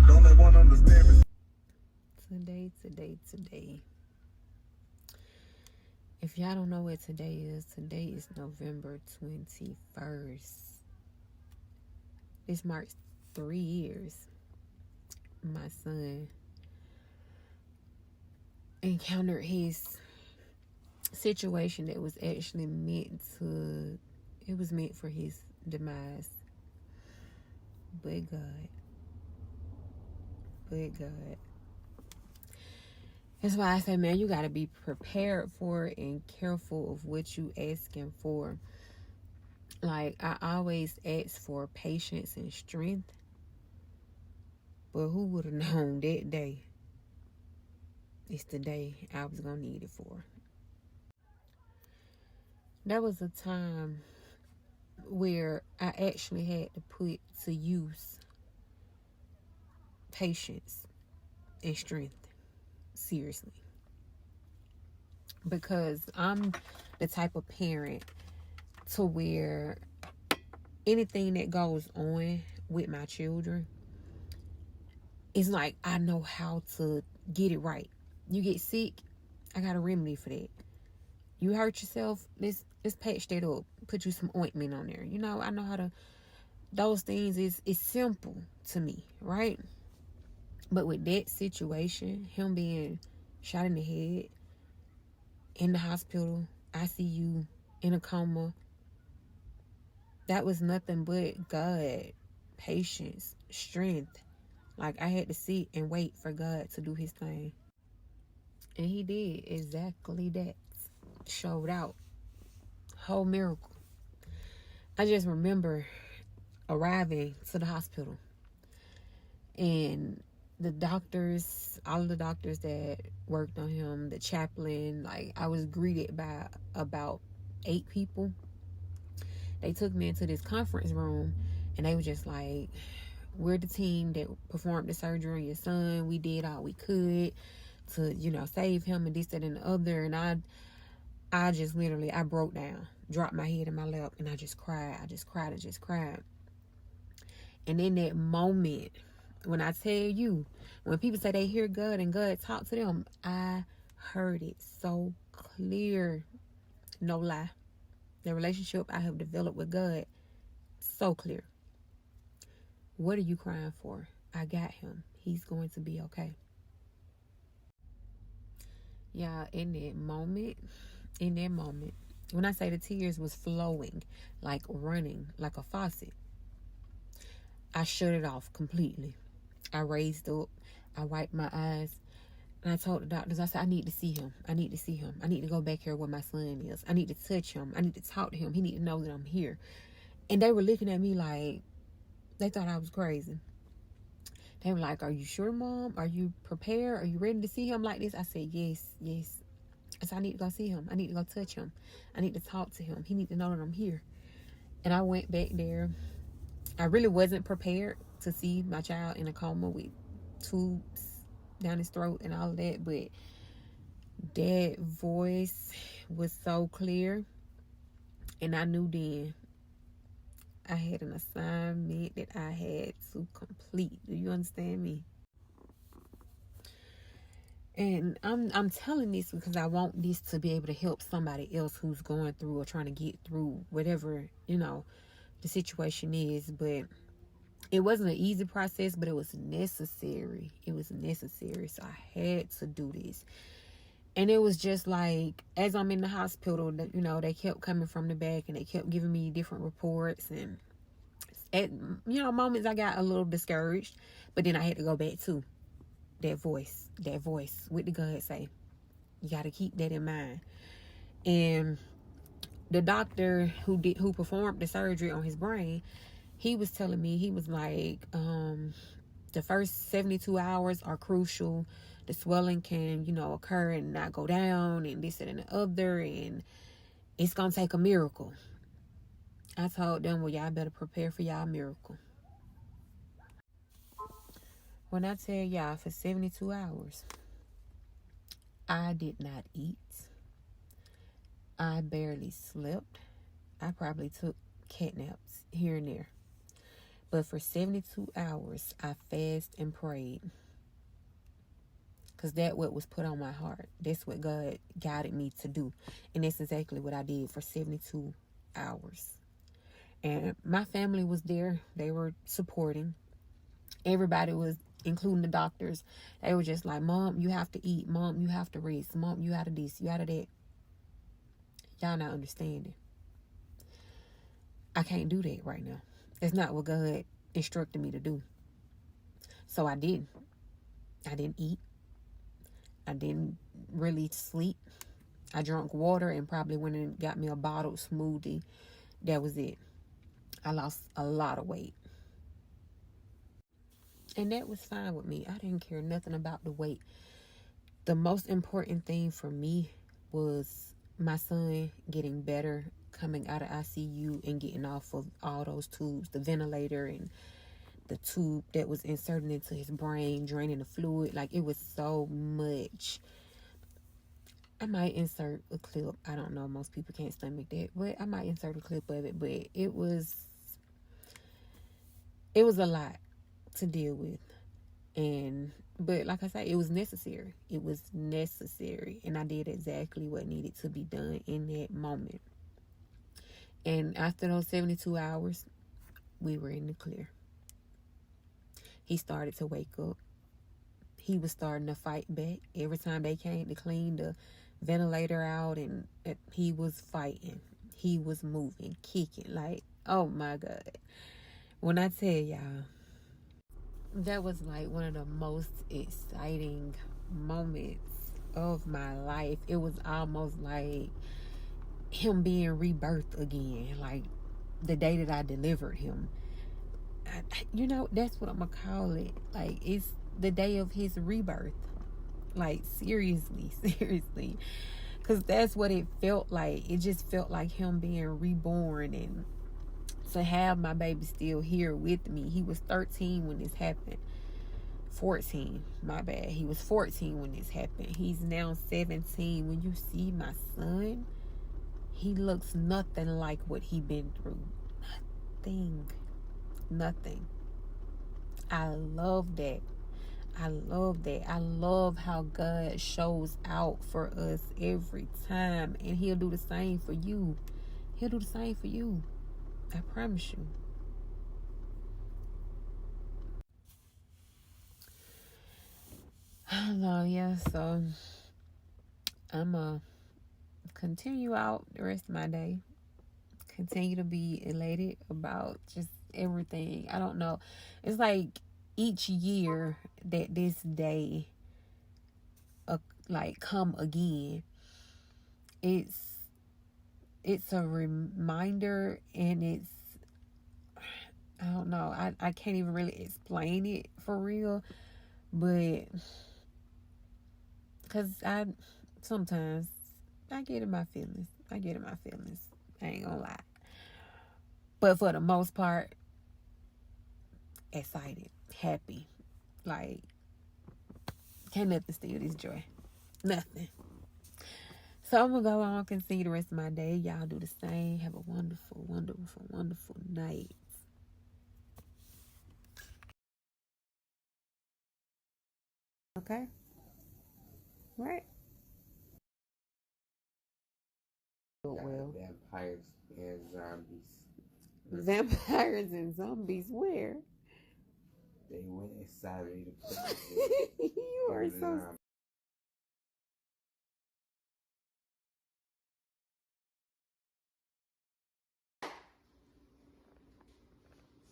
Don't let one understand me. Today. If y'all don't know what today is November 21st. This marks 3 years my son encountered his situation that was actually it was meant for his demise. But God. That's why I say, man, you got to be prepared for it and careful of what you asking for. Like, I always ask for patience and strength. But who would have known that day? It's the day I was going to need it for. That was a time where I actually had to put to use patience and strength. Seriously. Because I'm the type of parent to where anything that goes on with my children, it's like I know how to get it right. You get sick, I got a remedy for that. You hurt yourself, let's patch that up. Put you some ointment on there. You know, I know how to. Those things is simple to me, right? But with that situation, him being shot in the head, in the hospital, ICU, in a coma, that was nothing but God, patience, strength. Like, I had to sit and wait for God to do his thing. And he did exactly that. Showed out. Whole miracle. I just remember arriving to the hospital. And the doctors, all of the doctors that worked on him, the chaplain, like, I was greeted by about 8 people. They took me into this conference room and they were just like, we're the team that performed the surgery on your son. We did all we could to, save him and this, that, and the other. And I just literally, I broke down, dropped my head in my lap, and I just cried. I just cried. And in that moment, when I tell you, when people say they hear God and God talk to them, I heard it so clear. No lie. The relationship I have developed with God, so clear. What are you crying for? I got him. He's going to be okay. Yeah, in that moment, when I say the tears was flowing, like running, like a faucet, I shut it off completely. I raised up, I wiped my eyes, and I told the doctors, I said, I need to see him. I need to go back here where my son is. I need to touch him. I need to talk to him. He need to know that I'm here. And they were looking at me like, they thought I was crazy. They were like, are you sure, Mom? Are you prepared? Are you ready to see him like this? I said, yes. I said, I need to go see him. I need to go touch him. I need to talk to him. He need to know that I'm here. And I went back there. I really wasn't prepared to see my child in a coma with tubes down his throat and all of that. But that voice was so clear. And I knew then I had an assignment that I had to complete. Do you understand me? And I'm telling this because I want this to be able to help somebody else who's going through or trying to get through whatever, the situation is. But it wasn't an easy process, but it was necessary. So I had to do this. And it was just like, as I'm in the hospital, they kept coming from the back and they kept giving me different reports. And at, moments I got a little discouraged, but then I had to go back to that voice, what did God say? You got to keep that in mind. And the doctor who performed the surgery on his brain, he was telling me, he was like, the first 72 hours are crucial. The swelling can, occur and not go down and this and the other, and it's going to take a miracle. I told them, well, y'all better prepare for y'all miracle. When I tell y'all, for 72 hours, I did not eat. I barely slept. I probably took cat naps here and there. But for 72 hours, I fasted and prayed. Because that's what was put on my heart. That's what God guided me to do. And that's exactly what I did for 72 hours. And my family was there. They were supporting. Everybody was, including the doctors. They were just like, Mom, you have to eat. Mom, you have to rest. Mom, you out of this. You out of that. Y'all not understanding. I can't do that right now. That's not what God instructed me to do. So I didn't. I didn't eat. I didn't really sleep. I drank water and probably went and got me a bottled smoothie. That was it. I lost a lot of weight. And that was fine with me. I didn't care nothing about the weight. The most important thing for me was my son getting better, coming out of ICU and getting off of all those tubes, the ventilator and the tube that was inserted into his brain, draining the fluid. Like, it was so much. I might insert a clip. I don't know. Most people can't stomach that. But I might insert a clip of it. But it was a lot to deal with. But like I said, it was necessary. It was necessary. And I did exactly what needed to be done in that moment. And after those 72 hours, we were in the clear. He started to wake up. He was starting to fight back. Every time they came to clean the ventilator out, and he was fighting. He was moving, kicking. Like, oh my God. When I tell y'all, that was like one of the most exciting moments of my life. It was almost like him being rebirthed again. Like the day that I delivered him. That's what I'm gonna call it. Like, it's the day of his rebirth. Like, seriously. Because that's what it felt like. It just felt like him being reborn. And to have my baby still here with me. He was 13 when this happened. 14, my bad. He was 14 when this happened. He's now 17. When you see my son, he looks nothing like what he been through. Nothing. I love that. I love how God shows out for us every time. And he'll do the same for you. I promise you. I don't know, yeah, so I'm going to continue out the rest of my day. Continue to be elated about just everything. I don't know. It's like each year that this day come again, it's a reminder, and I don't know. I can't even really explain it for real, but because sometimes I get in my feelings. I ain't gonna lie. But for the most part, excited, happy. Like, can't nothing steal this joy. Nothing. So I'm going to go on, continue the rest of my day. Y'all do the same. Have a wonderful, wonderful, wonderful night. Okay? Right? Well, vampires and zombies. vampires and zombies, where? They went inside me to put You are so...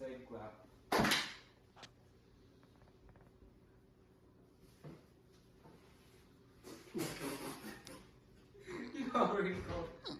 Say clap. You already go.